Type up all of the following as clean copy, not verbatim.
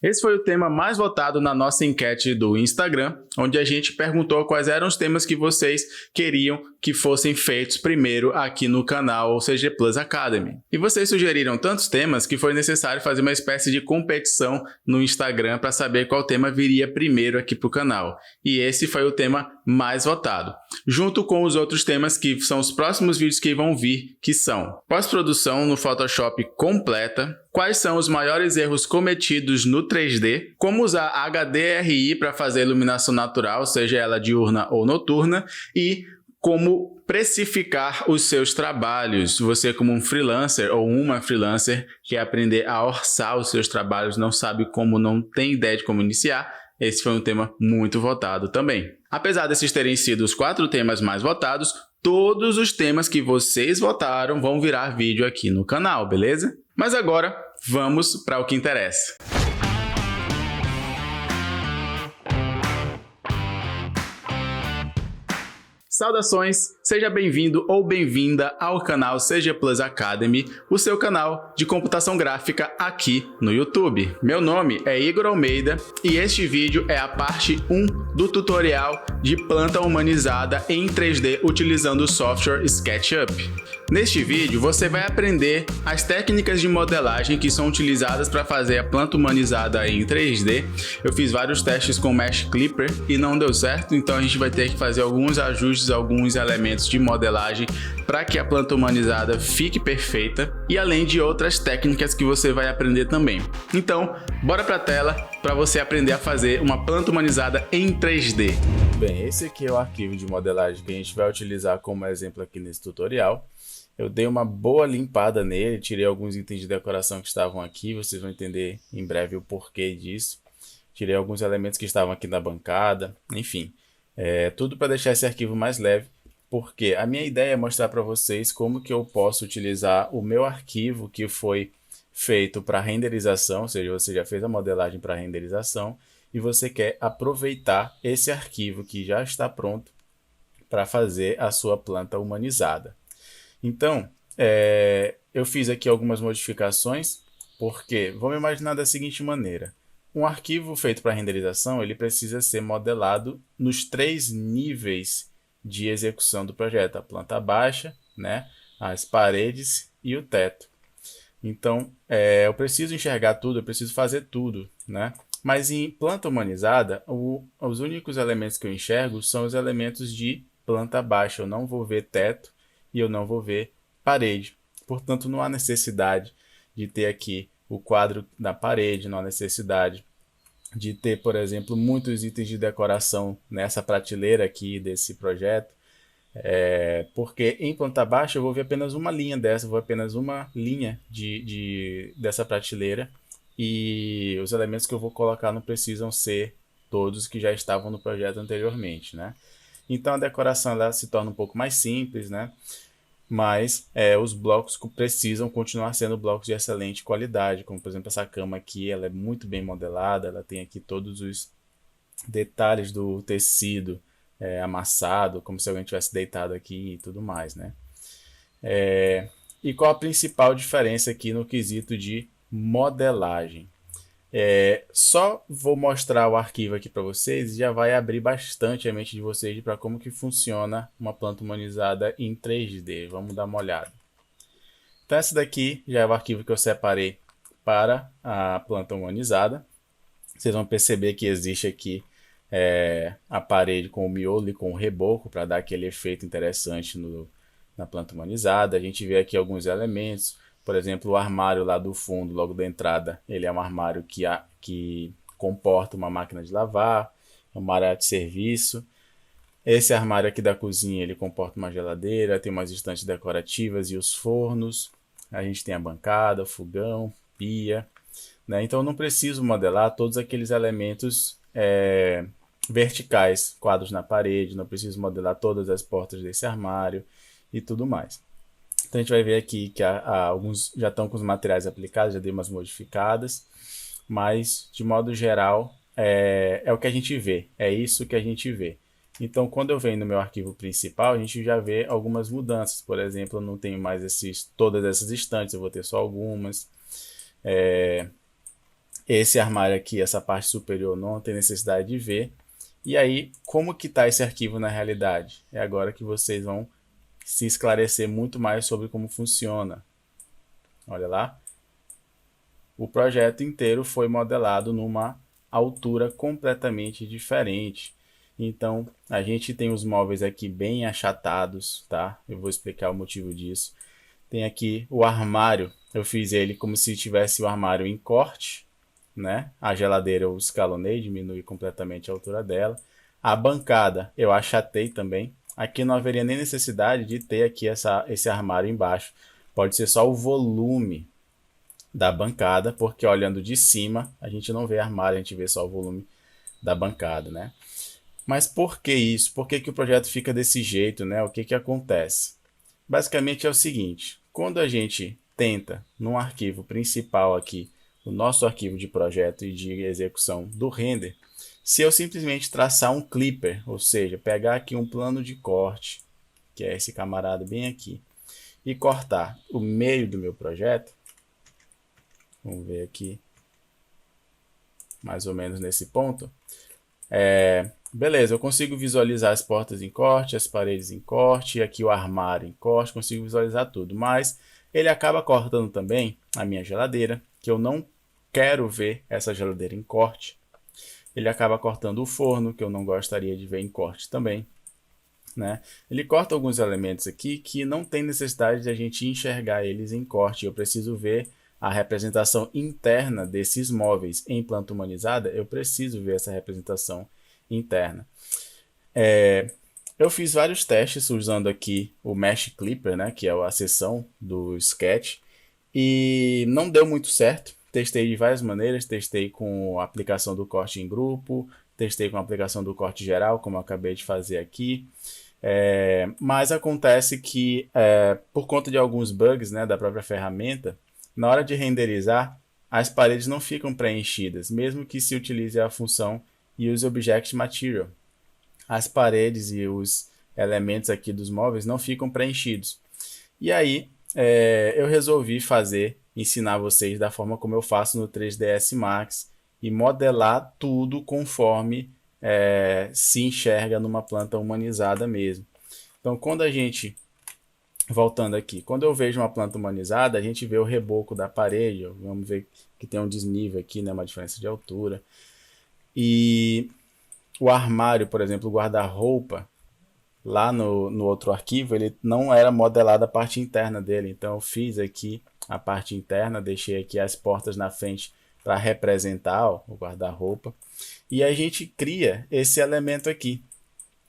Esse foi o tema mais votado na nossa enquete do Instagram, onde a gente perguntou quais eram os temas que vocês queriam que fossem feitos primeiro aqui no canal CG Plus Academy. E vocês sugeriram tantos temas que foi necessário fazer uma espécie de competição no Instagram para saber qual tema viria primeiro aqui para o canal. E esse foi o tema mais votado, junto com os outros temas que são os próximos vídeos que vão vir, que são pós-produção no Photoshop completa, quais são os maiores erros cometidos no 3D, como usar HDRI para fazer iluminação natural, seja ela diurna ou noturna, e como precificar os seus trabalhos. Você, como um freelancer ou uma freelancer, quer aprender a orçar os seus trabalhos, não sabe como, não tem ideia de como iniciar, esse foi um tema muito votado também. Apesar desses terem sido os 4 temas mais votados, todos os temas que vocês votaram vão virar vídeo aqui no canal, beleza? Mas agora, vamos para o que interessa. Saudações, seja bem-vindo ou bem-vinda ao canal CG Plus Academy, o seu canal de computação gráfica aqui no YouTube. Meu nome é Igor Almeida e este vídeo é a parte 1 do tutorial de planta humanizada em 3D utilizando o software SketchUp. Neste vídeo você vai aprender as técnicas de modelagem que são utilizadas para fazer a planta humanizada em 3D. Eu fiz vários testes com Mesh Clipper e não deu certo, então a gente vai ter que fazer alguns ajustes, alguns elementos de modelagem para que a planta humanizada fique perfeita e além de outras técnicas que você vai aprender também. Então, bora para a tela para você aprender a fazer uma planta humanizada em 3D. Bem, esse aqui é o arquivo de modelagem que a gente vai utilizar como exemplo aqui nesse tutorial. Eu dei uma boa limpada nele, tirei alguns itens de decoração que estavam aqui, vocês vão entender em breve o porquê disso. Tirei alguns elementos que estavam aqui na bancada, enfim. Tudo para deixar esse arquivo mais leve, porque a minha ideia é mostrar para vocês como que eu posso utilizar o meu arquivo que foi feito para renderização, ou seja, você já fez a modelagem para renderização e você quer aproveitar esse arquivo que já está pronto para fazer a sua planta humanizada. Então, eu fiz aqui algumas modificações, porque vamos imaginar da seguinte maneira. Um arquivo feito para renderização, ele precisa ser modelado nos 3 níveis de execução do projeto. A planta baixa, né, as paredes e o teto. Então, eu preciso enxergar tudo, eu preciso fazer tudo, né? Mas em planta humanizada, os únicos elementos que eu enxergo são os elementos de planta baixa. Eu não vou ver teto e eu não vou ver parede. Portanto, não há necessidade de ter aqui o quadro da parede, não há necessidade de ter, por exemplo, muitos itens de decoração nessa prateleira aqui desse projeto, porque em planta baixa eu vou ver apenas uma linha dessa, vou ver apenas uma linha dessa prateleira e os elementos que eu vou colocar não precisam ser todos que já estavam no projeto anteriormente, né? Então a decoração ela se torna um pouco mais simples, né? Mas os blocos precisam continuar sendo blocos de excelente qualidade, como por exemplo essa cama aqui, ela é muito bem modelada, ela tem aqui todos os detalhes do tecido amassado, como se alguém tivesse deitado aqui e tudo mais, né? E qual a principal diferença aqui no quesito de modelagem? Só vou mostrar o arquivo aqui para vocês e já vai abrir bastante a mente de vocês para como que funciona uma planta humanizada em 3D. Vamos dar uma olhada. Então esse daqui já é o arquivo que eu separei para a planta humanizada. Vocês vão perceber que existe aqui a parede com o miolo e com o reboco para dar aquele efeito interessante na planta humanizada. A gente vê aqui alguns elementos. Por exemplo, o armário lá do fundo, logo da entrada, ele é um armário que comporta uma máquina de lavar, uma área de serviço. Esse armário aqui da cozinha, ele comporta uma geladeira, tem umas estantes decorativas e os fornos. A gente tem a bancada, o fogão, pia, né? Então, eu não preciso modelar todos aqueles elementos verticais, quadros na parede, não preciso modelar todas as portas desse armário e tudo mais. Então a gente vai ver aqui que alguns já estão com os materiais aplicados, já dei umas modificadas, mas de modo geral é o que a gente vê, é isso que a gente vê. Então quando eu venho no meu arquivo principal, a gente já vê algumas mudanças. Por exemplo, eu não tenho mais todas essas estantes, eu vou ter só algumas. Esse armário aqui, essa parte superior, não tem necessidade de ver. E aí, como que está esse arquivo na realidade? É agora que vocês vão se esclarecer muito mais sobre como funciona. Olha lá. O projeto inteiro foi modelado numa altura completamente diferente. Então, a gente tem os móveis aqui bem achatados, tá? Eu vou explicar o motivo disso. Tem aqui o armário. Eu fiz ele como se tivesse o armário em corte, né? A geladeira eu escalonei, diminui completamente a altura dela. A bancada eu achatei também. Aqui não haveria nem necessidade de ter aqui esse armário embaixo. Pode ser só o volume da bancada, porque olhando de cima a gente não vê armário, a gente vê só o volume da bancada, né? Mas por que isso? Por que que o projeto fica desse jeito, né? O que que acontece? Basicamente é o seguinte, quando a gente tenta no arquivo principal aqui, o nosso arquivo de projeto e de execução do render, se eu simplesmente traçar um clipper, ou seja, pegar aqui um plano de corte, que é esse camarada bem aqui, e cortar o meio do meu projeto, vamos ver aqui, mais ou menos nesse ponto, beleza, eu consigo visualizar as portas em corte, as paredes em corte, aqui o armário em corte, consigo visualizar tudo, mas ele acaba cortando também a minha geladeira, que eu não quero ver essa geladeira em corte. Ele acaba cortando o forno, que eu não gostaria de ver em corte também, né? Ele corta alguns elementos aqui que não tem necessidade de a gente enxergar eles em corte. Eu preciso ver a representação interna desses móveis. Em planta humanizada, eu preciso ver essa representação interna. Eu fiz vários testes usando aqui o Mesh Clipper, né, que é a seção do Sketch, e não deu muito certo. Testei de várias maneiras, testei com a aplicação do corte em grupo, testei com a aplicação do corte geral, como eu acabei de fazer aqui. Mas acontece que, por conta de alguns bugs, né, da própria ferramenta, na hora de renderizar, as paredes não ficam preenchidas, mesmo que se utilize a função Use Object Material. As paredes e os elementos aqui dos móveis não ficam preenchidos. E aí, eu resolvi ensinar vocês da forma como eu faço no 3ds Max e modelar tudo conforme se enxerga numa planta humanizada mesmo. Então, voltando aqui, quando eu vejo uma planta humanizada, a gente vê o reboco da parede, vamos ver que tem um desnível aqui, né, uma diferença de altura. E o armário, por exemplo, o guarda-roupa, lá no outro arquivo, ele não era modelado a parte interna dele. Então eu fiz aqui a parte interna, deixei aqui as portas na frente para representar o guarda-roupa. E a gente cria esse elemento aqui.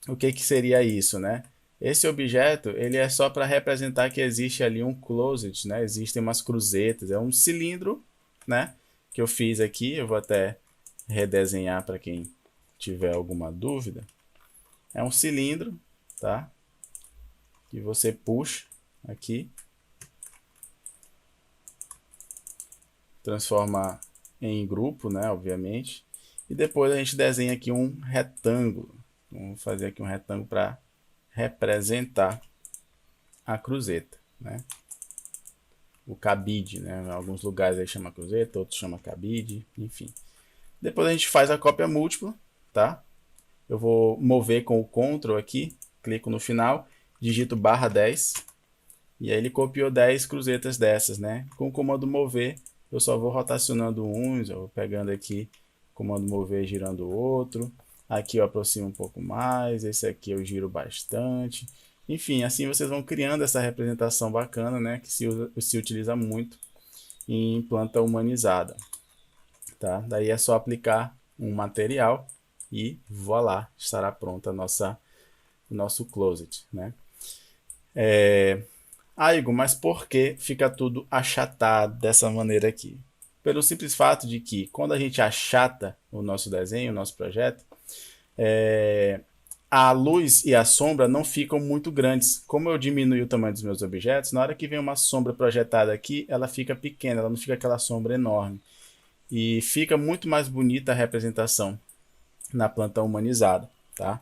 O que que seria isso, né? Esse objeto, ele é só para representar que existe ali um closet, né? Existem umas cruzetas, é um cilindro, né? Que eu fiz aqui, eu vou até redesenhar para quem tiver alguma dúvida. É um cilindro, tá? Que você puxa aqui, transforma em grupo, né? Obviamente. E depois a gente desenha aqui um retângulo. Vamos fazer aqui um retângulo para representar a cruzeta, né? O cabide, né? Em alguns lugares aí chama cruzeta, outros chama cabide, enfim. Depois a gente faz a cópia múltipla, tá? Eu vou mover com o Ctrl aqui, clico no final, digito /10 e aí ele copiou 10 cruzetas dessas, né? Com o comando mover, eu só vou rotacionando uns, eu vou pegando aqui, comando mover girando o outro. Aqui eu aproximo um pouco mais, esse aqui eu giro bastante. Enfim, assim vocês vão criando essa representação bacana, né? Que se utiliza muito em planta humanizada. Tá? Daí é só aplicar um material e voilá, estará pronta o nosso closet, né? Igor, mas por que fica tudo achatado dessa maneira aqui? Pelo simples fato de que quando a gente achata o nosso desenho, o nosso projeto, a luz e a sombra não ficam muito grandes. Como eu diminui o tamanho dos meus objetos, na hora que vem uma sombra projetada aqui, ela fica pequena, ela não fica aquela sombra enorme. E fica muito mais bonita a representação na planta humanizada, tá?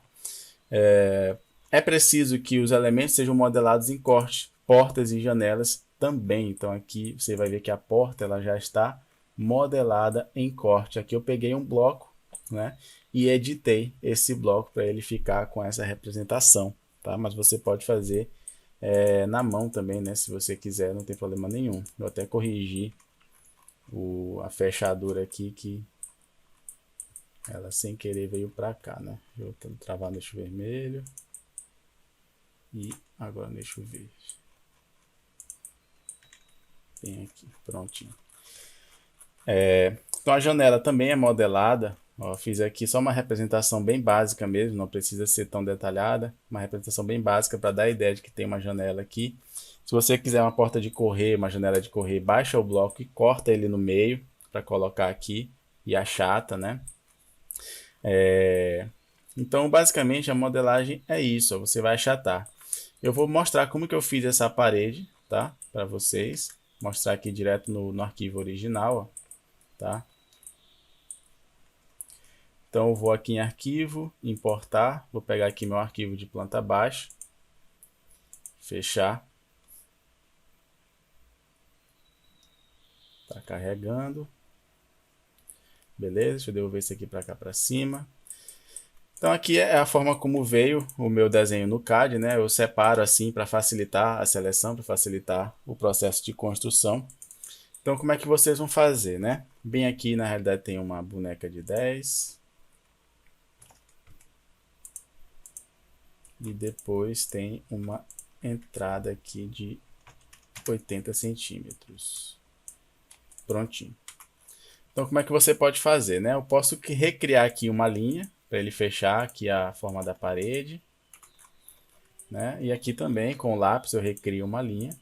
É preciso que os elementos sejam modelados em corte, portas e janelas também. Então aqui você vai ver que a porta ela já está modelada em corte. Aqui eu peguei um bloco, né, e editei esse bloco para ele ficar com essa representação, tá? Mas você pode fazer na mão também, né, se você quiser, não tem problema nenhum. Eu até corrigi a fechadura aqui, que ela sem querer veio para cá, né? Eu vou travar no eixo vermelho e agora no eixo verde. Bem aqui, prontinho. Então a janela também é modelada. Ó, fiz aqui só uma representação bem básica mesmo, não precisa ser tão detalhada. Uma representação bem básica para dar a ideia de que tem uma janela aqui. Se você quiser uma porta de correr, uma janela de correr, baixa o bloco e corta ele no meio para colocar aqui e achata, né? Então basicamente a modelagem é isso, ó, você vai achatar. Eu vou mostrar como que eu fiz essa parede, tá? Para vocês. Mostrar aqui direto no arquivo original, ó, tá? Então eu vou aqui em arquivo, importar, vou pegar aqui meu arquivo de planta baixa, fechar. Tá carregando. Beleza, deixa eu devolver isso aqui para cá para cima. Então aqui é a forma como veio o meu desenho no CAD, né? Eu separo assim para facilitar a seleção, para facilitar o processo de construção. Então como é que vocês vão fazer, né? Bem aqui na realidade tem uma boneca de 10. E depois tem uma entrada aqui de 80 centímetros. Prontinho. Então como é que você pode fazer, né? Eu posso recriar aqui uma linha para ele fechar aqui a forma da parede, né? E aqui também com o lápis eu recrio uma linha.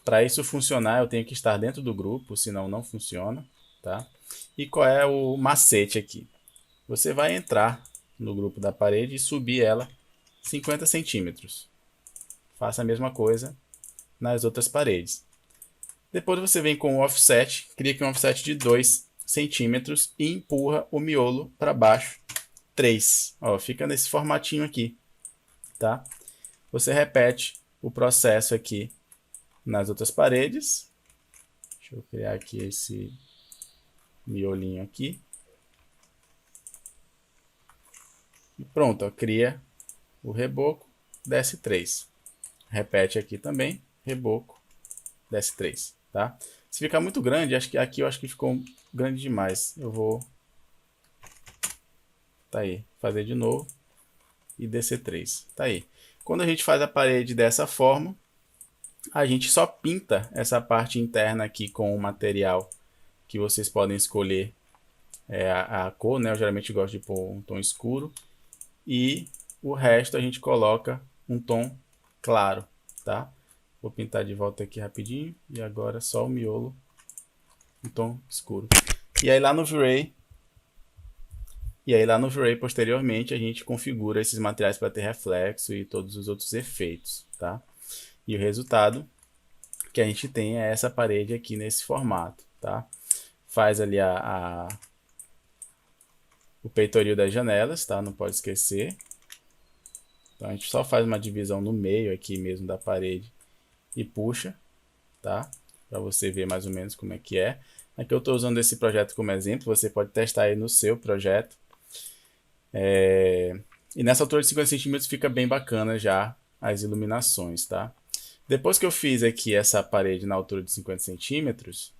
Para isso funcionar eu tenho que estar dentro do grupo, senão não funciona, tá? E qual é o macete aqui? Você vai entrar no grupo da parede e subir ela 50 centímetros. Faça a mesma coisa nas outras paredes. Depois você vem com o offset, cria aqui um offset de 2 centímetros e empurra o miolo para baixo 3. Ó, fica nesse formatinho aqui, tá? Você repete o processo aqui nas outras paredes. Deixa eu criar aqui esse miolinho aqui. E pronto, ó, cria o reboco, desce 3. Repete aqui também, reboco, desce 3, tá? Se ficar muito grande, acho que aqui eu acho que ficou grande demais. Eu vou tá aí, fazer de novo e descer 3. Tá aí. Quando a gente faz a parede dessa forma, a gente só pinta essa parte interna aqui com o material que vocês podem escolher a cor, né? Eu geralmente gosto de pôr um tom escuro. E o resto a gente coloca um tom claro, tá? Vou pintar de volta aqui rapidinho. E agora só o miolo, um tom escuro. E aí lá no V-Ray, posteriormente, a gente configura esses materiais para ter reflexo e todos os outros efeitos, tá? E o resultado que a gente tem é essa parede aqui nesse formato, tá? Faz ali o peitoril das janelas, tá? Não pode esquecer. Então a gente só faz uma divisão no meio aqui mesmo da parede e puxa, tá? Para você ver mais ou menos como é que é. Aqui eu estou usando esse projeto como exemplo, você pode testar aí no seu projeto. E nessa altura de 50 centímetros fica bem bacana já as iluminações, tá? Depois que eu fiz aqui essa parede na altura de 50 centímetros,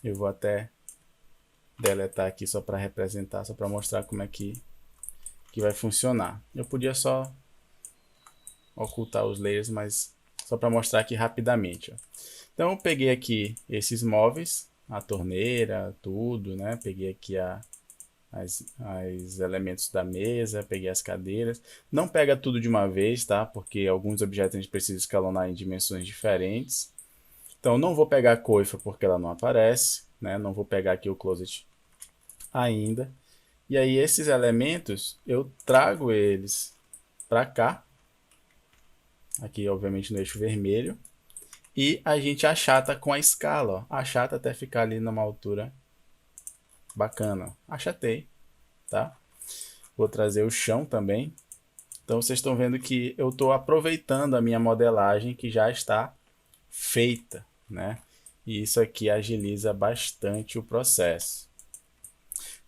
eu vou até deletar aqui só para representar, só para mostrar como é que vai funcionar. Eu podia só ocultar os layers, mas só para mostrar aqui rapidamente, ó. Então eu peguei aqui esses móveis, a torneira, tudo, né? Peguei aqui os elementos da mesa, peguei as cadeiras. Não pega tudo de uma vez, tá? Porque alguns objetos a gente precisa escalonar em dimensões diferentes. Então não vou pegar a coifa porque ela não aparece, né? Não vou pegar aqui o closet ainda. E aí esses elementos eu trago eles para cá. Aqui obviamente no eixo vermelho. E a gente achata com a escala, ó. Achata até ficar ali numa altura bacana. Achatei, tá? Vou trazer o chão também. Então vocês estão vendo que eu estou aproveitando a minha modelagem que já está feita, né? e isso aqui agiliza bastante o processo.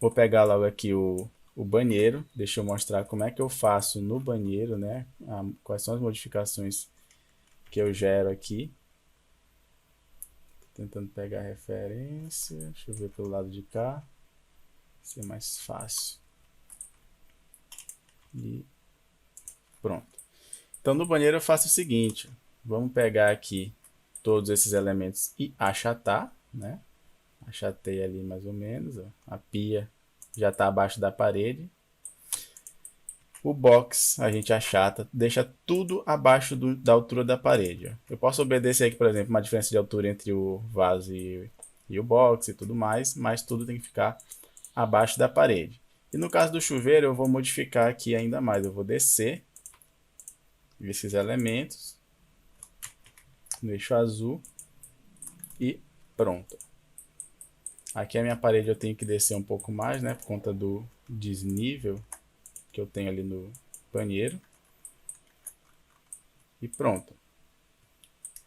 Vou pegar logo aqui o banheiro, deixa eu mostrar como é que eu faço no banheiro, né? Quais são as modificações que eu gero aqui. Tô tentando pegar a referência, deixa eu ver pelo lado de cá, ser mais fácil. E pronto. Então no banheiro eu faço o seguinte, vamos pegar aqui todos esses elementos e achatar, né? Achatei ali mais ou menos, ó. A pia já está abaixo da parede. O box a gente achata, deixa tudo abaixo da altura da parede, ó. Eu posso obedecer aqui, por exemplo, uma diferença de altura entre o vaso e o box e tudo mais, mas tudo tem que ficar abaixo da parede. E no caso do chuveiro eu vou modificar aqui ainda mais, eu vou descer esses elementos no eixo azul e pronto. Aqui a minha parede eu tenho que descer um pouco mais, né, por conta do desnível que eu tenho ali no banheiro. E pronto.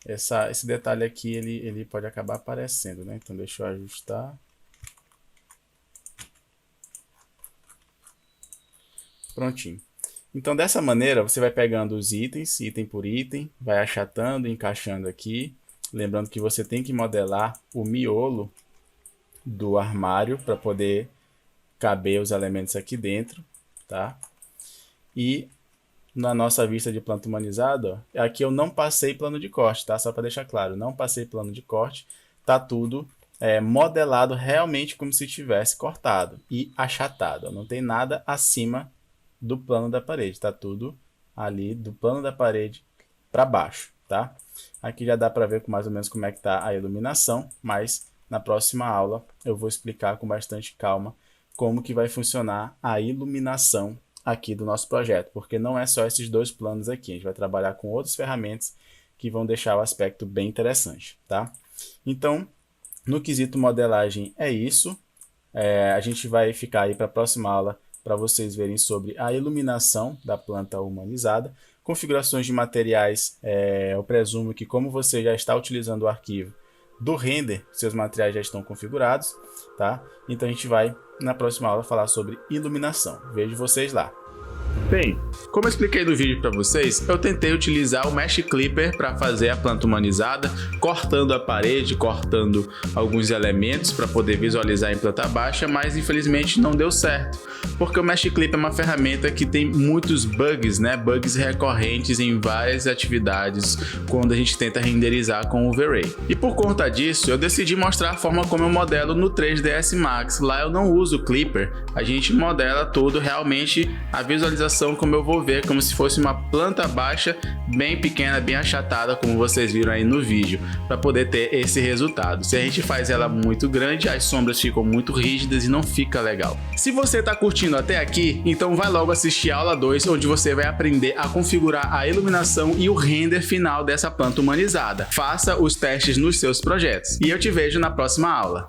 Esse detalhe aqui ele pode acabar aparecendo, né? Então deixa eu ajustar. Prontinho. Então dessa maneira você vai pegando os itens, item por item, vai achatando, encaixando aqui. Lembrando que você tem que modelar o miolo do armário para poder caber os elementos aqui dentro, tá? E na nossa vista de planta humanizada, ó, aqui eu não passei plano de corte, tá? Só para deixar claro, não passei plano de corte, tá tudo modelado realmente como se tivesse cortado e achatado, ó. Não tem nada acima do plano da parede, tá tudo ali do plano da parede para baixo, tá? Aqui já dá para ver mais ou menos como é que tá a iluminação, mas na próxima aula eu vou explicar com bastante calma como que vai funcionar a iluminação aqui do nosso projeto, porque não é só esses dois planos aqui, a gente vai trabalhar com outras ferramentas que vão deixar o aspecto bem interessante, tá? Então, no quesito modelagem é isso, a gente vai ficar aí para a próxima aula para vocês verem sobre a iluminação da planta humanizada, configurações de materiais, eu presumo que como você já está utilizando o arquivo do render, seus materiais já estão configurados, tá? Então a gente vai na próxima aula falar sobre iluminação. Vejo vocês lá. Bem, como eu expliquei no vídeo para vocês, eu tentei utilizar o Mesh Clipper para fazer a planta humanizada, cortando a parede, cortando alguns elementos para poder visualizar em planta baixa, mas infelizmente não deu certo, porque o Mesh Clipper é uma ferramenta que tem muitos bugs, né? Bugs recorrentes em várias atividades quando a gente tenta renderizar com o V-Ray. E por conta disso, eu decidi mostrar a forma como eu modelo no 3ds Max. Lá eu não uso o Clipper, a gente modela tudo realmente a visualização como eu vou ver, como se fosse uma planta baixa bem pequena, bem achatada, como vocês viram aí no vídeo, para poder ter esse resultado. Se a gente faz ela muito grande, as sombras ficam muito rígidas e não fica legal. Se você está curtindo até aqui, então vai logo assistir a aula 2, onde você vai aprender a configurar a iluminação e o render final dessa planta humanizada. Faça os testes nos seus projetos e eu te vejo na próxima aula.